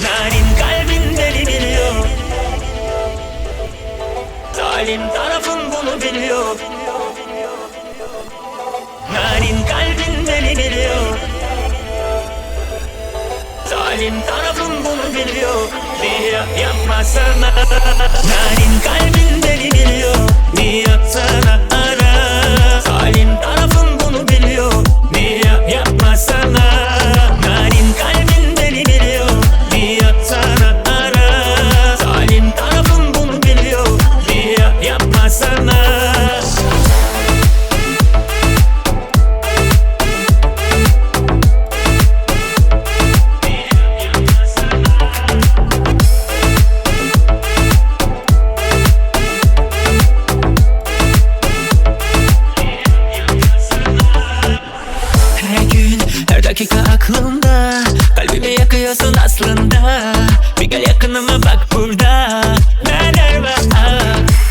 Narin kalbin deli biliyor. Zalim tarafın bunu biliyor. Narin kalbin deli biliyor. Zalim tarafın bunu biliyor. Niye yapmasana? Narin kalbin deli biliyor. Niye yapsana ara? Zalim tarafın bunu biliyor. Niye yapmasana? Narin kalbin deli biliyor. Niye yapsana ara? Zalim tarafın bunu biliyor. Niye yapmasana? Her dakika aklımda, kalbimi yakıyorsun aslında. Bir gel yakınıma bak burada. Neler var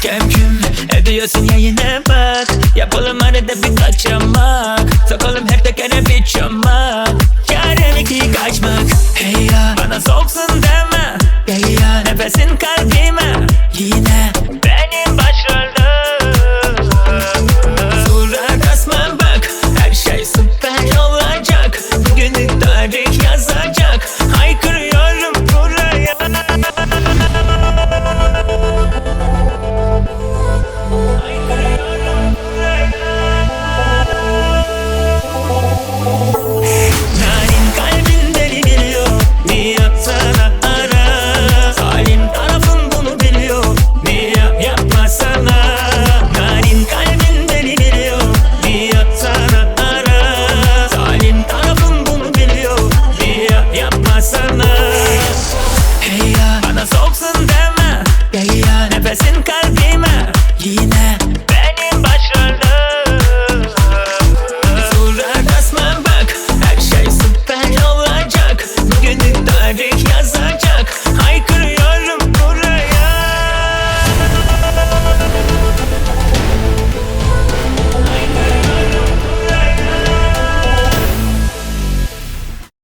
kem küm ediyorsun ya, yine bak. Yapalım arada bir kaçamak. Sokalım her tekere bir çomak. Yarım iki kaçmak. Hey ya, bana soğuksun deme. Hey ya, nefesin kalbime. Yine